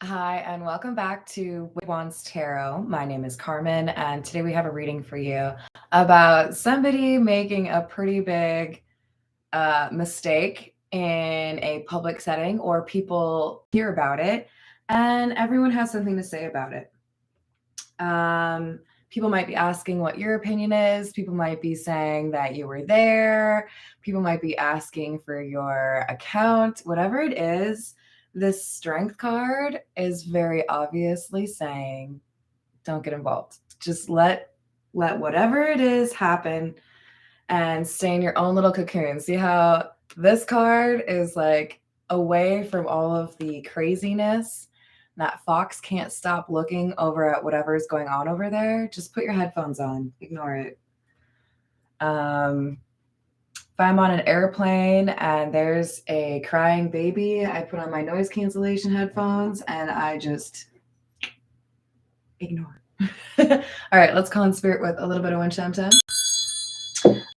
Hi, and welcome back to Wands Tarot. My name is Carmen, and today we have a reading for you about somebody making a pretty big mistake in a public setting, or people hear about it, and everyone has something to say about it. People might be asking what your opinion is. People might be saying that you were there. People might be asking for your account. Whatever it is, this strength card is very obviously saying, don't get involved. Just let whatever it is happen and stay in your own little cocoon. See how this card is like away from all of the craziness. That fox can't stop looking over at whatever's going on over there. Just put your headphones on, ignore it. If I'm on an airplane and there's a crying baby, I put on my noise cancellation headphones and I just ignore. All right, let's call in spirit with a little bit of wind chime time.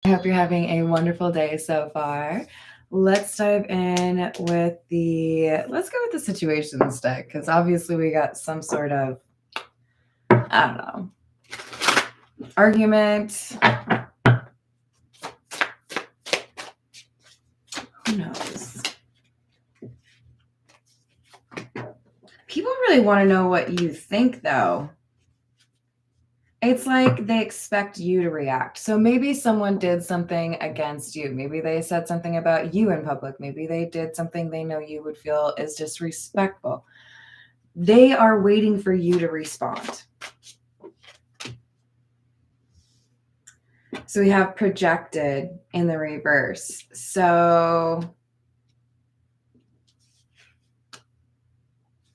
I hope you're having a wonderful day so far. Let's dive in with let's go with the situations deck, because obviously we got some sort of, I don't know, argument. Who knows? People really want to know what you think, though. It's like they expect you to react. So maybe someone did something against you. Maybe they said something about you in public. Maybe they did something they know you would feel is disrespectful. They are waiting for you to respond. So we have projected in the reverse. So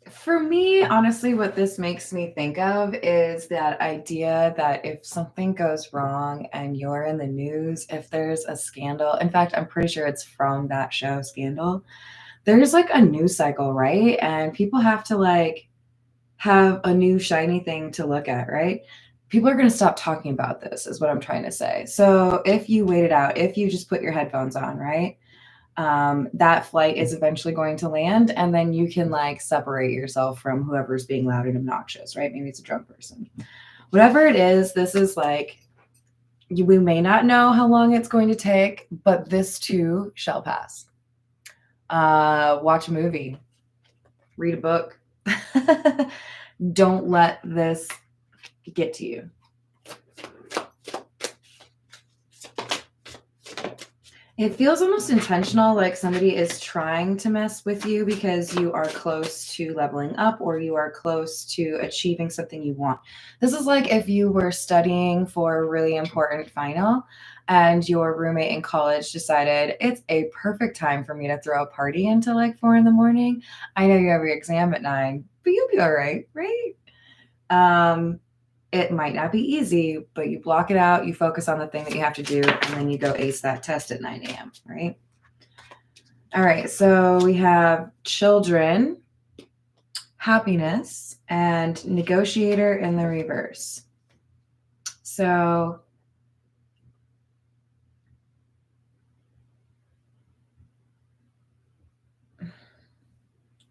for me, honestly, what this makes me think of is that idea that if something goes wrong and you're in the news, if there's a scandal, in fact, I'm pretty sure it's from that show, Scandal, there's like a news cycle, right? And people have to like have a new shiny thing to look at, right? People are going to stop talking about this, is what I'm trying to say. So if you wait it out, if you just put your headphones on, right? That flight is eventually going to land, and then you can like separate yourself from whoever's being loud and obnoxious, right? Maybe it's a drunk person. Whatever it is, this is like, we may not know how long it's going to take, but this too shall pass. Watch a movie, read a book. Don't let this get to you. It feels almost intentional, like somebody is trying to mess with you because you are close to leveling up or you are close to achieving something you want. This is like if you were studying for a really important final and your roommate in college decided it's a perfect time for me to throw a party until like 4 a.m. I know you have your exam at 9, but you'll be all right, right? It might not be easy, but you block it out, you focus on the thing that you have to do, and then you go ace that test at 9 a.m., right? All right, so we have children, happiness, and negotiator in the reverse. So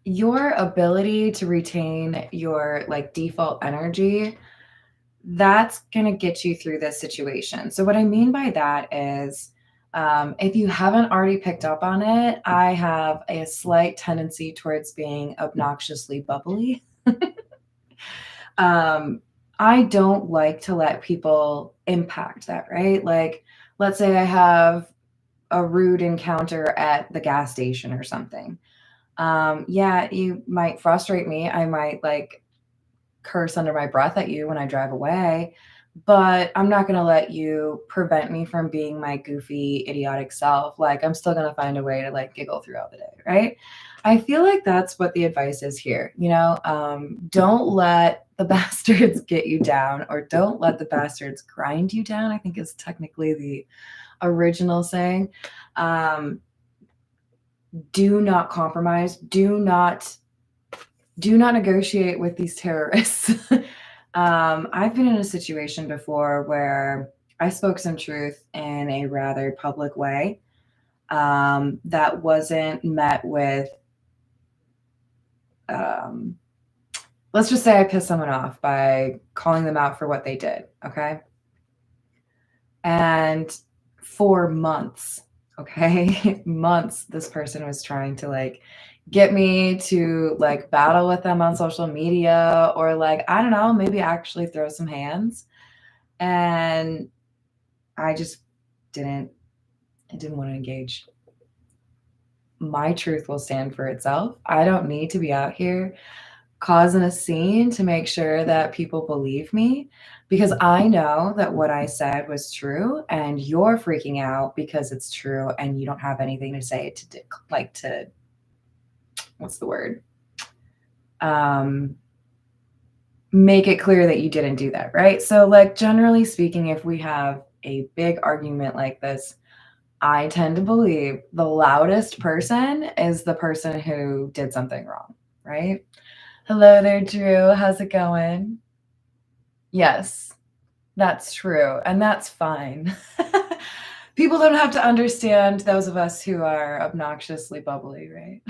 your ability to retain your like default energy, that's going to get you through this situation. So what I mean by that is, if you haven't already picked up on it, I have a slight tendency towards being obnoxiously bubbly. I don't like to let people impact that, right? Like, let's say I have a rude encounter at the gas station or something. Yeah, you might frustrate me. I might like curse under my breath at you when I drive away, but I'm not going to let you prevent me from being my goofy, idiotic self. Like, I'm still going to find a way to like giggle throughout the day, right? I feel like that's what the advice is here. Don't let the bastards get you down, or don't let the bastards grind you down, I think is technically the original saying. Do not compromise. Do not negotiate with these terrorists. I've been in a situation before where I spoke some truth in a rather public way, that wasn't met with let's just say I pissed someone off by calling them out for what they did, okay? And for months, okay, months, this person was trying to like get me to like battle with them on social media or like, I don't know, maybe actually throw some hands. And I just didn't, I didn't want to engage. My truth will stand for itself. I don't need to be out here causing a scene to make sure that people believe me because I know that what I said was true and you're freaking out because it's true and you don't have anything to say to like to what's the word? Make it clear that you didn't do that, right? So like generally speaking, if we have a big argument like this, I tend to believe the loudest person is the person who did something wrong, right? Hello there, Drew. How's it going? Yes, that's true. And that's fine. People don't have to understand those of us who are obnoxiously bubbly, right?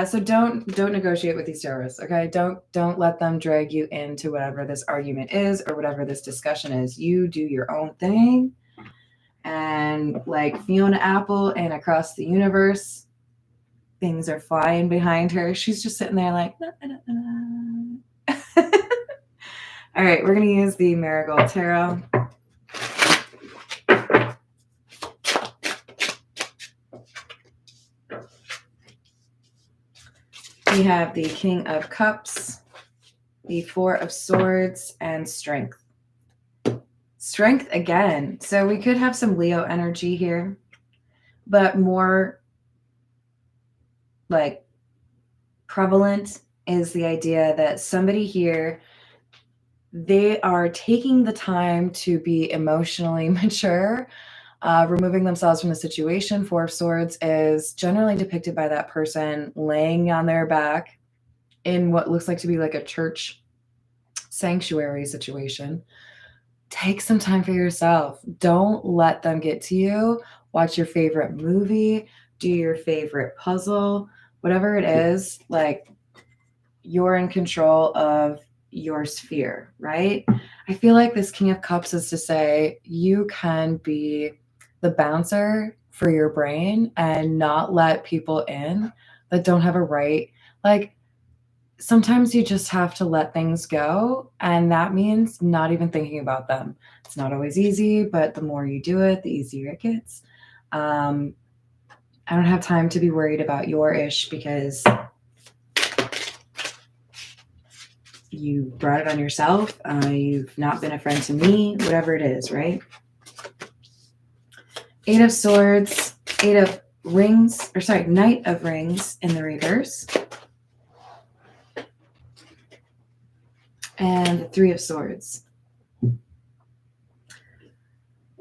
So don't negotiate with these terrorists, okay? Don't let them drag you into whatever this argument is or whatever this discussion is. You do your own thing. And like Fiona Apple and Across the Universe, things are flying behind her. She's just sitting there like, nah, nah, nah. All right, we're going to use the Marigold Tarot. We have the King of Cups, the Four of Swords, and Strength. Strength again. So we could have some Leo energy here, but more like prevalent is the idea that somebody here, they are taking the time to be emotionally mature, removing themselves from the situation. Four of Swords is generally depicted by that person laying on their back in what looks like to be like a church sanctuary situation. Take some time for yourself. Don't let them get to you. Watch your favorite movie, do your favorite puzzle, whatever it is, like you're in control of your sphere, right? I feel like this King of Cups is to say you can be the bouncer for your brain and not let people in that don't have a right. Like sometimes you just have to let things go, and that means not even thinking about them. It's not always easy, but the more you do it, the easier it gets. I don't have time to be worried about your ish because you brought it on yourself. You've not been a friend to me, whatever it is, right? Eight of Swords, Eight of Rings, or sorry, Knight of Rings in the reverse. And the Three of Swords.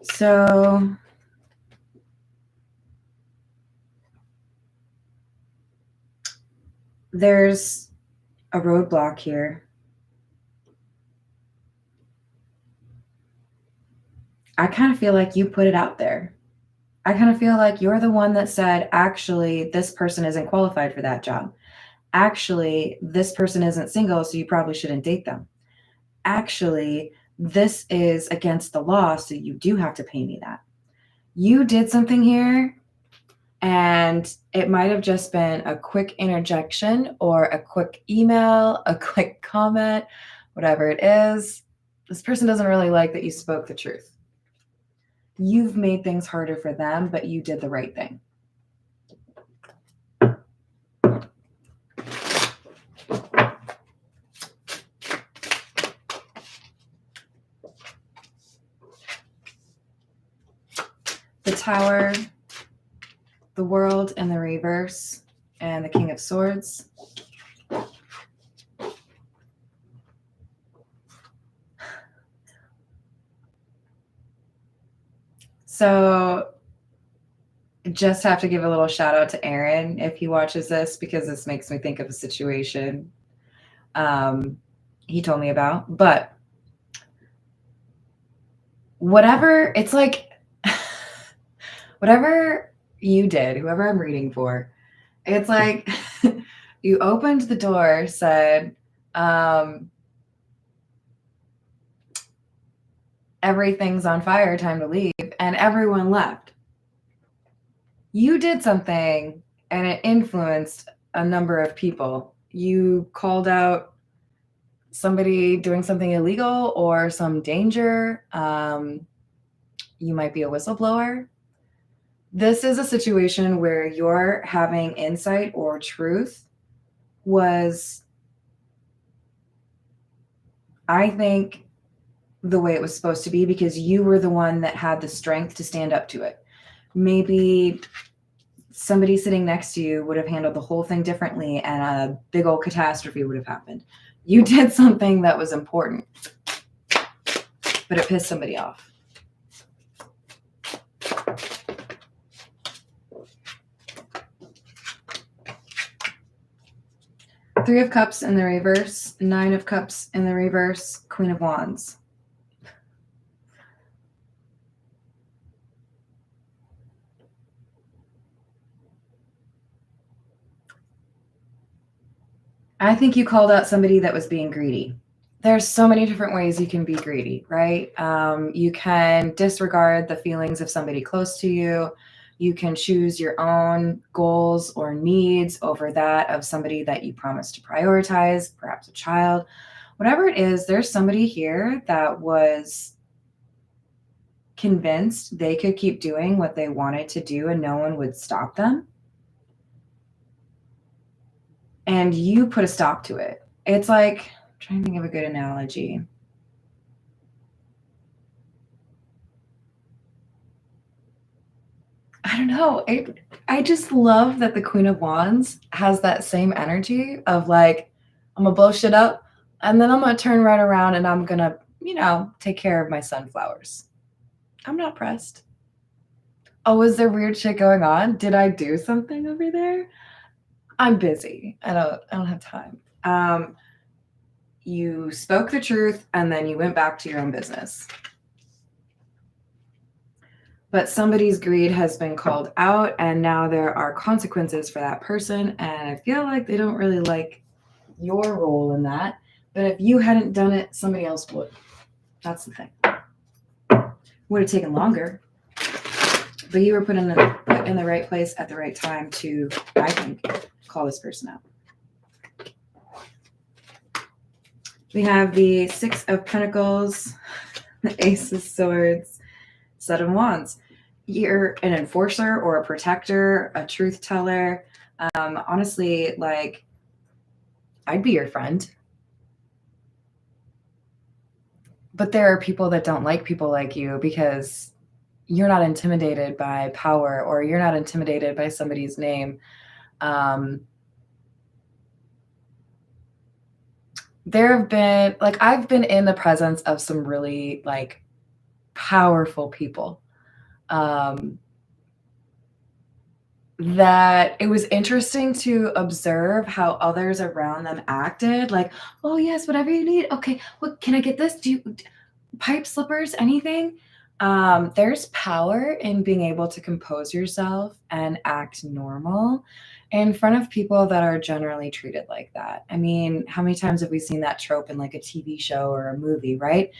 So there's a roadblock here. I kind of feel like you put it out there. I kind of feel like you're the one that said, actually, this person isn't qualified for that job. Actually, this person isn't single, so you probably shouldn't date them. Actually, this is against the law, so you do have to pay me that. You did something here, and it might have just been a quick interjection or a quick email, a quick comment, whatever it is. This person doesn't really like that you spoke the truth. You've made things harder for them, but you did the right thing. The Tower, the World in the reverse, and the King of Swords. So just have to give a little shout out to Aaron if he watches this, because this makes me think of a situation he told me about. But whatever, it's like whatever you did, whoever I'm reading for, it's like You opened the door, said, everything's on fire, time to leave, and everyone left. You did something and it influenced a number of people. You called out somebody doing something illegal or some danger. You might be a whistleblower. This is a situation where your having insight or truth was, I think, the way it was supposed to be, because you were the one that had the strength to stand up to it. Maybe somebody sitting next to you would have handled the whole thing differently and a big old catastrophe would have happened. You did something that was important, but it pissed somebody off. Three of Cups in the reverse, Nine of Cups in the reverse, Queen of Wands. I think you called out somebody that was being greedy. There's so many different ways you can be greedy, right? You can disregard the feelings of somebody close to you. You can choose your own goals or needs over that of somebody that you promised to prioritize, perhaps a child. Whatever it is, there's somebody here that was convinced they could keep doing what they wanted to do and no one would stop them. And you put a stop to it. It's like, I'm trying to think of a good analogy. I don't know. I just love that the Queen of Wands has that same energy of like, I'm gonna blow shit up and then I'm gonna turn right around and I'm gonna, take care of my sunflowers. I'm not pressed. Oh, is there weird shit going on? Did I do something over there? I'm busy. I don't have time. You spoke the truth and then you went back to your own business. But somebody's greed has been called out and now there are consequences for that person. And I feel like they don't really like your role in that. But if you hadn't done it, somebody else would. That's the thing. Would have taken longer. But you were put in the right place at the right time to, I think, call this person out. We have the Six of Pentacles, the Ace of Swords, Set of Wands. You're an enforcer or a protector, a truth teller. Honestly, like, I'd be your friend. But there are people that don't like people like you because you're not intimidated by power or you're not intimidated by somebody's name. There have been, like, I've been in the presence of some really, like, powerful people. That it was interesting to observe how others around them acted. Like, oh yes, whatever you need. Okay, what can I get this? Do you pipe slippers, anything? There's power in being able to compose yourself and act normal in front of people that are generally treated like that. I mean, how many times have we seen that trope in like a TV show or a movie, right?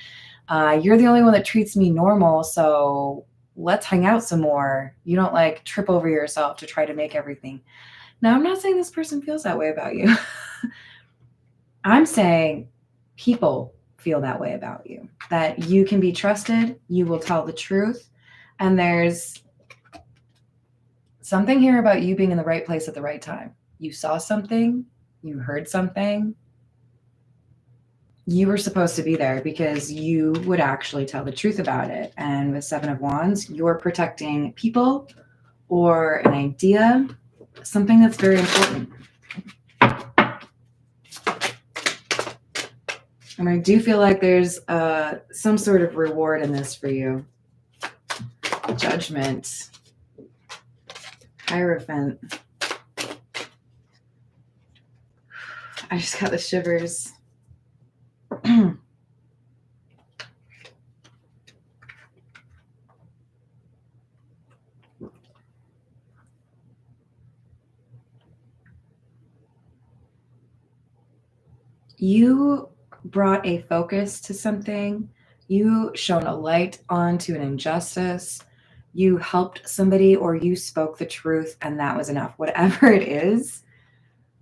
You're the only one that treats me normal, so let's hang out some more. You don't like trip over yourself to try to make everything. Now, I'm not saying this person feels that way about you. I'm saying people feel that way about you, that you can be trusted, you will tell the truth, and there's something here about you being in the right place at the right time. You saw something, you heard something, you were supposed to be there because you would actually tell the truth about it. And with Seven of Wands, you're protecting people or an idea, something that's very important. And I do feel like there's some sort of reward in this for you. Judgment. Hierophant. I just got the shivers. You brought a focus to something. You shone a light onto an injustice. You helped somebody, or you spoke the truth, and that was enough. Whatever it is,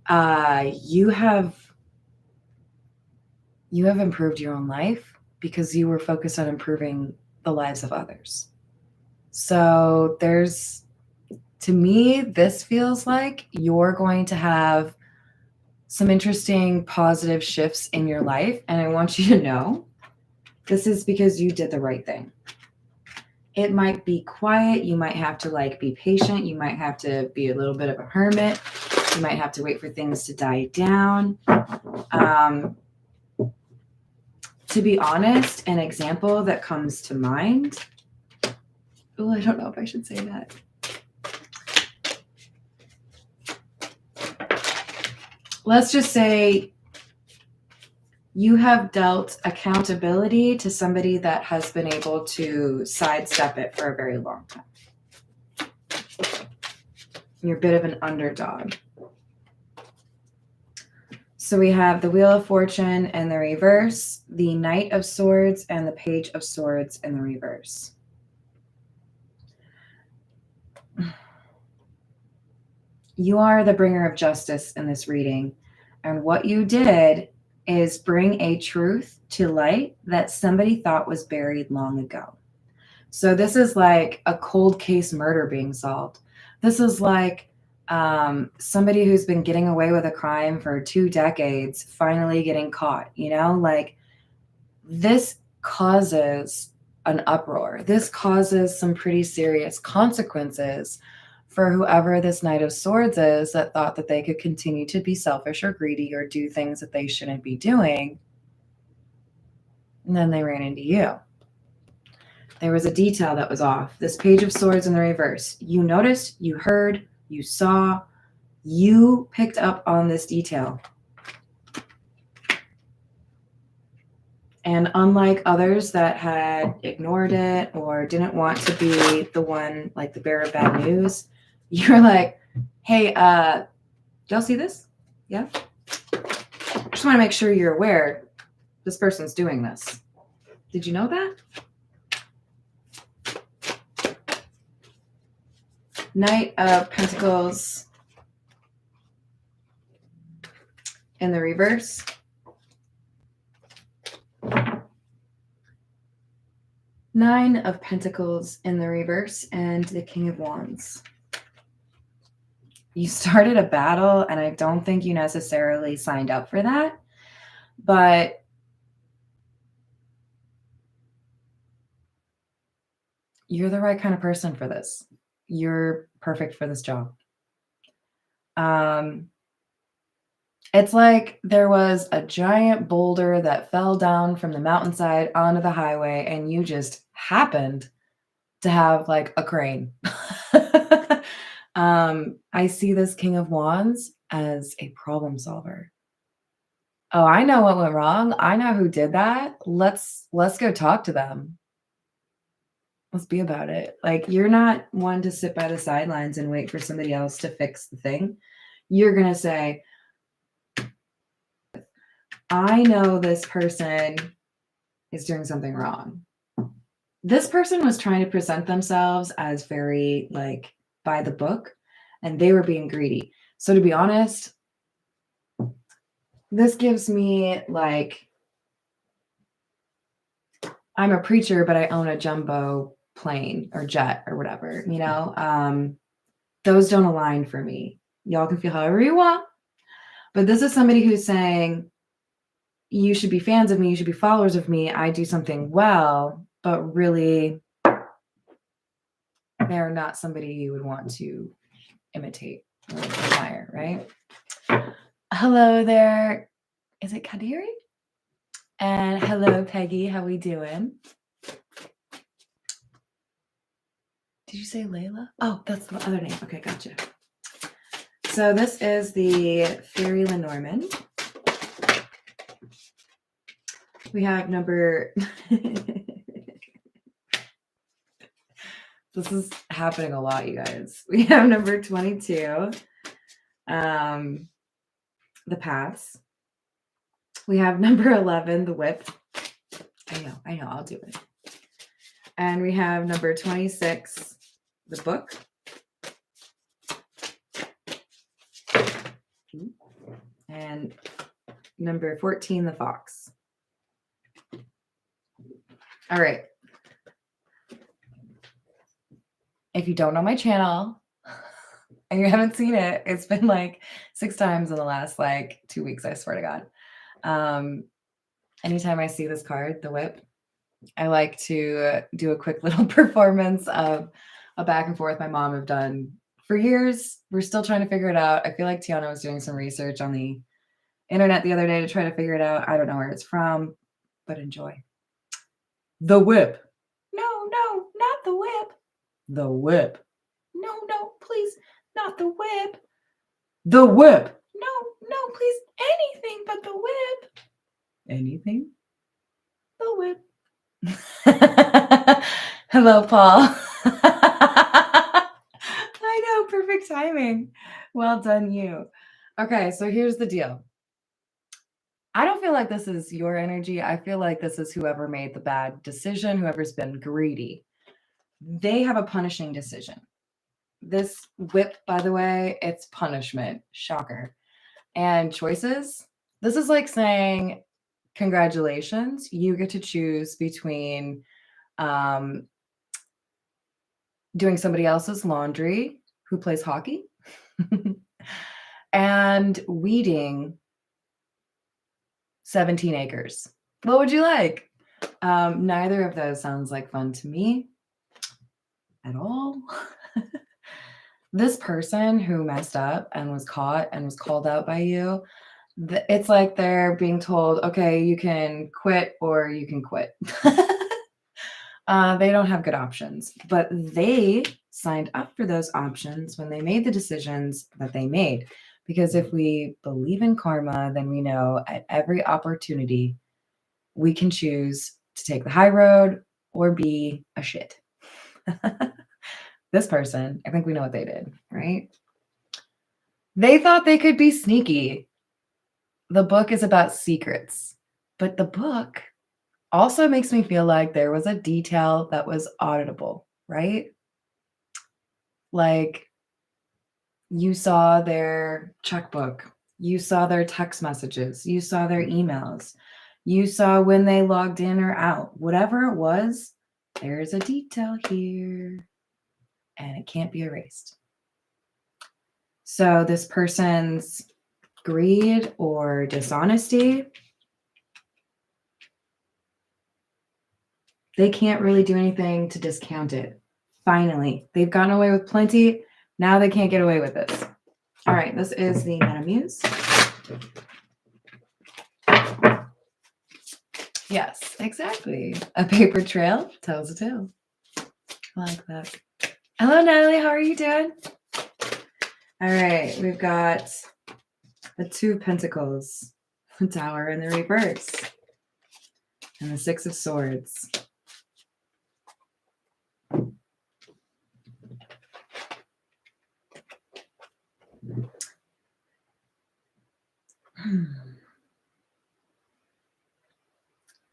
you have improved your own life because you were focused on improving the lives of others. So to me, this feels like you're going to have some interesting positive shifts in your life. And I want you to know this is because you did the right thing. It might be quiet. You might have to be patient. You might have to be a little bit of a hermit. You might have to wait for things to die down. To be honest, an example that comes to mind. Oh, I don't know if I should say that. Let's just say you have dealt accountability to somebody that has been able to sidestep it for a very long time. You're a bit of an underdog. So we have the Wheel of Fortune in the reverse, the Knight of Swords, and the Page of Swords in the reverse. You are the bringer of justice in this reading. And what you did is bring a truth to light that somebody thought was buried long ago. So this is like a cold case murder being solved. This is like somebody who's been getting away with a crime for 2 decades finally getting caught, like this causes an uproar. This causes some pretty serious consequences for whoever this Knight of Swords is that thought that they could continue to be selfish or greedy or do things that they shouldn't be doing. And then they ran into you. There was a detail that was off. This Page of Swords in the reverse. You noticed, you heard, you saw, you picked up on this detail. And unlike others that had ignored it or didn't want to be the one, like the bearer of bad news, you're like, hey, y'all see this? Yeah? I just want to make sure you're aware this person's doing this. Did you know that? Knight of Pentacles in the reverse. Nine of Pentacles in the reverse, and the King of Wands. You started a battle, and I don't think you necessarily signed up for that, but you're the right kind of person for this. You're perfect for this job. It's like there was a giant boulder that fell down from the mountainside onto the highway, and you just happened to have like a crane. I see this King of Wands as a problem solver. Oh, I know what went wrong. I know who did that. Let's go talk to them. Let's be about it. Like, you're not one to sit by the sidelines and wait for somebody else to fix the thing. You're going to say, I know this person is doing something wrong. This person was trying to present themselves as very by the book, and they were being greedy. So to be honest, this gives me I'm a preacher, but I own a jumbo plane or jet or whatever, those don't align for me. Y'all can feel however you want, but this is somebody who's saying, you should be fans of me, you should be followers of me, I do something well, but really they're not somebody you would want to imitate or admire, right? Hello there. Is it Kadiri? And hello, Peggy. How we doing? Did you say Layla? Oh, that's the other name. Okay, gotcha. So this is the Fairy Lenormand. We have number... This is happening a lot, you guys. We have number 22. The Paths. We have number 11, the whip. I know, I'll do it. And we have number 26, the book. And number 14, the fox. All right. If you don't know my channel and you haven't seen it, it's been like 6 times in the last like 2 weeks, I swear to God. Anytime I see this card, the whip, I like to do a quick little performance of a back and forth my mom have done for years. We're still trying to figure it out. I feel like Tiana was doing some research on the internet the other day to try to figure it out. I don't know where it's from, but enjoy. The whip. No, not the whip. The whip. No, please, not the whip. The whip. No, please, anything but the whip. Anything? The whip. Hello, Paul. I know, perfect timing. Well done, you. Okay, so here's the deal. I don't feel like this is your energy. I feel like this is whoever made the bad decision, whoever's been greedy. They have a punishing decision. This whip, by the way, it's punishment. Shocker. And choices. This is like saying, congratulations, you get to choose between doing somebody else's laundry who plays hockey and weeding 17 acres. What would you like? Neither of those sounds like fun to me at all. This person who messed up and was caught and was called out by you, it's like they're being told, okay, you can quit or you can quit. They don't have good options, but they signed up for those options when they made the decisions that they made. Because if we believe in karma, then we know at every opportunity we can choose to take the high road or be a shit. This person, I think we know what they did, right? They thought they could be sneaky. The book is about secrets, but the book also makes me feel like there was a detail that was auditable, right? Like you saw their checkbook, you saw their text messages, you saw their emails, you saw when they logged in or out, whatever it was, there's a detail here and it can't be erased. So this person's greed or dishonesty, they can't really do anything to discount it. Finally, they've gotten away with plenty. Now they can't get away with this. All right, this is the Metamuse. Yes, exactly. A paper trail tells a tale. I like that. Hello, Natalie. How are you doing? All right, we've got the 2 of Pentacles, the Tower in the reverse, and the 6 of Swords.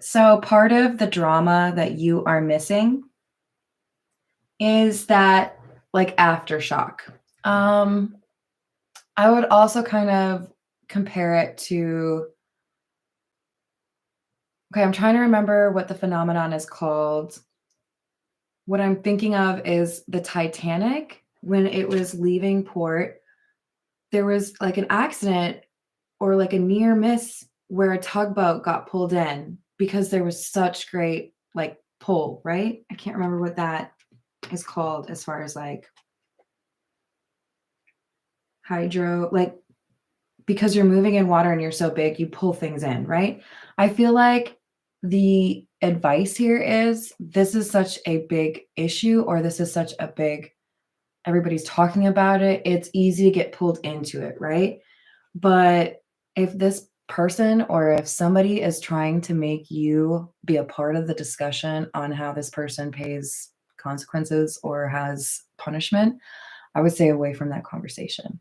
So part of the drama that you are missing is that like aftershock. I would also kind of compare it to, okay, I'm trying to remember what the phenomenon is called. What I'm thinking of is the Titanic. When it was leaving port, there was like an accident or like a near miss where a tugboat got pulled in because there was such great like pull, right? I can't remember what that is called as far as like hydro, like because you're moving in water and you're so big, you pull things in, right? I feel like the advice here is this is such a big issue, or this is such a big, everybody's talking about it. It's easy to get pulled into it, right? But if this person or if somebody is trying to make you be a part of the discussion on how this person pays consequences or has punishment, I would stay away from that conversation.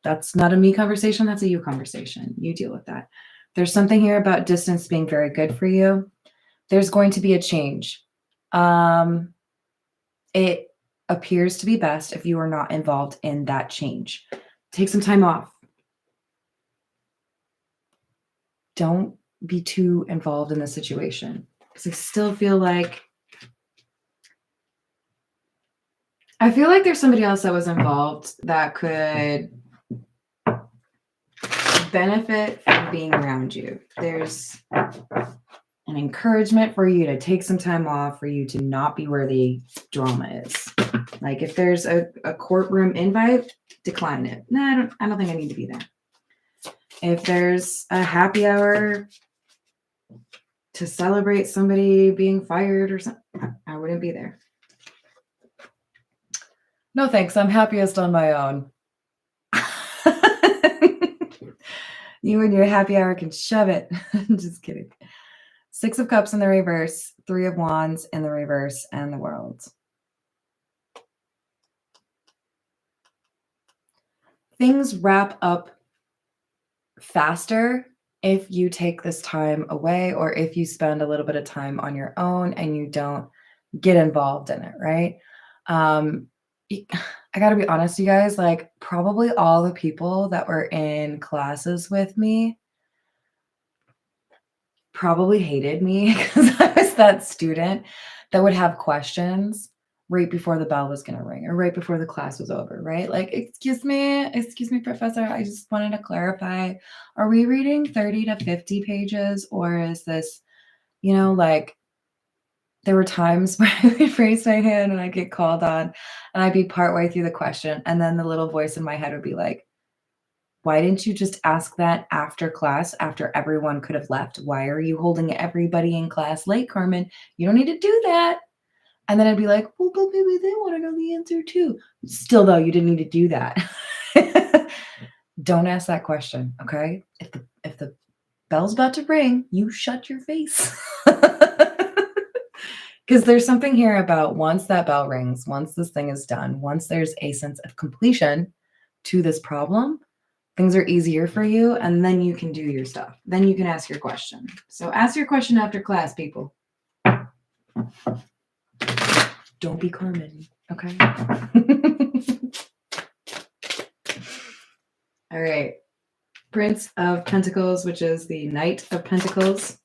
That's not a me conversation. That's a you conversation. You deal with that. There's something here about distance being very good for you. There's going to be a change. It appears to be best if you are not involved in that change. Take some time off. Don't be too involved in the situation, because I feel like there's somebody else that was involved that could benefit from being around you. There's an encouragement for you to take some time off, for you to not be where the drama is. Like if there's a courtroom invite, decline it. No, I don't think I need to be there. If there's a happy hour to celebrate somebody being fired or something, I wouldn't be there. No thanks, I'm happiest on my own. You and your happy hour can shove it. Just kidding. 6 of Cups in the reverse, 3 of Wands in the reverse, and the World. Things wrap up faster if you take this time away, or if you spend a little bit of time on your own and you don't get involved in it, right? I gotta be honest, you guys, like probably all the people that were in classes with me probably hated me because I was that student that would have questions right before the bell was going to ring or right before the class was over, right? Like, excuse me, professor, I just wanted to clarify, are we reading 30 to 50 pages, or is this, like, there were times where I would raise my hand and I'd get called on and I'd be partway through the question, and then the little voice in my head would be like, why didn't you just ask that after class, after everyone could have left? Why are you holding everybody in class late, Carmen? You don't need to do that. And then I'd be like, well, but maybe they want to know the answer too. Still, though, you didn't need to do that. Don't ask that question, okay? If the bell's about to ring, you shut your face. Because there's something here about once that bell rings, once this thing is done, once there's a sense of completion to this problem, things are easier for you, and then you can do your stuff. Then you can ask your question. So ask your question after class, people. Don't be Carmen, okay? All right. Prince of Pentacles, which is the Knight of Pentacles.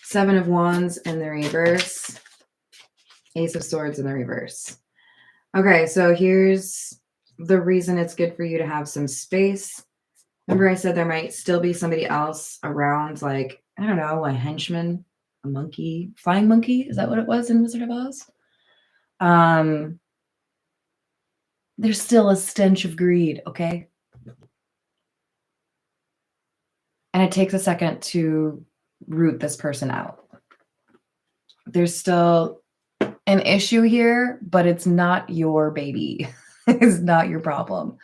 7 of Wands in the reverse. Ace of Swords in the reverse. Okay, so here's the reason it's good for you to have some space. Remember I said there might still be somebody else around, like, I don't know, a henchman, a monkey, flying monkey. Is that what it was in Wizard of Oz? There's still a stench of greed, okay? And it takes a second to root this person out. There's still an issue here, but it's not your baby. It's not your problem.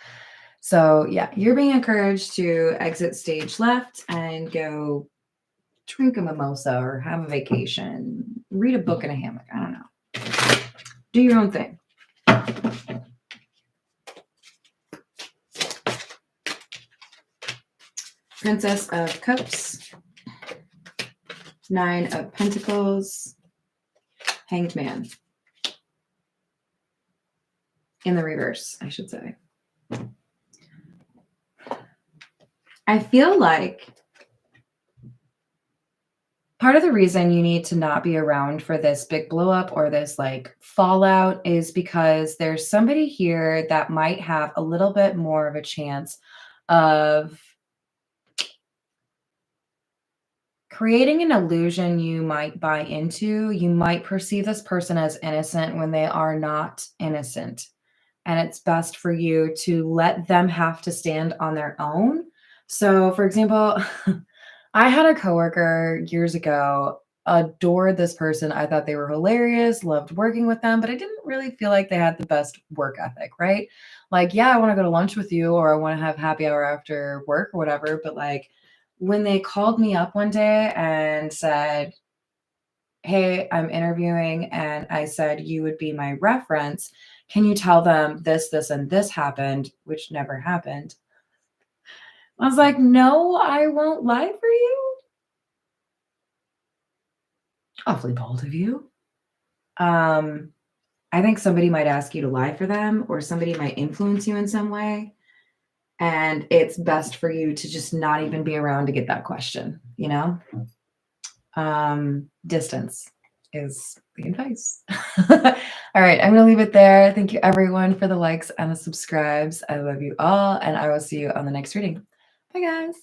So yeah, you're being encouraged to exit stage left and go drink a mimosa or have a vacation, read a book in a hammock. I don't know. Do your own thing. Princess of Cups, 9 of Pentacles, Hanged Man. In the reverse, I should say. I feel like part of the reason you need to not be around for this big blow up or this like fallout is because there's somebody here that might have a little bit more of a chance of creating an illusion you might buy into. You might perceive this person as innocent when they are not innocent. And it's best for you to let them have to stand on their own. So, for example, I had a coworker years ago, adored this person. I thought they were hilarious, loved working with them, but I didn't really feel like they had the best work ethic, right? Like, yeah, I want to go to lunch with you, or I want to have happy hour after work or whatever. But like when they called me up one day and said, hey, I'm interviewing, and I said you would be my reference. Can you tell them this, and this happened, which never happened? I was like, no, I won't lie for you. Awfully bold of you. Um, I think somebody might ask you to lie for them, or somebody might influence you in some way. And it's best for you to just not even be around to get that question, you know? Distance is the advice. All right, I'm gonna leave it there. Thank you everyone for the likes and the subscribes. I love you all, and I will see you on the next reading. Bye, guys.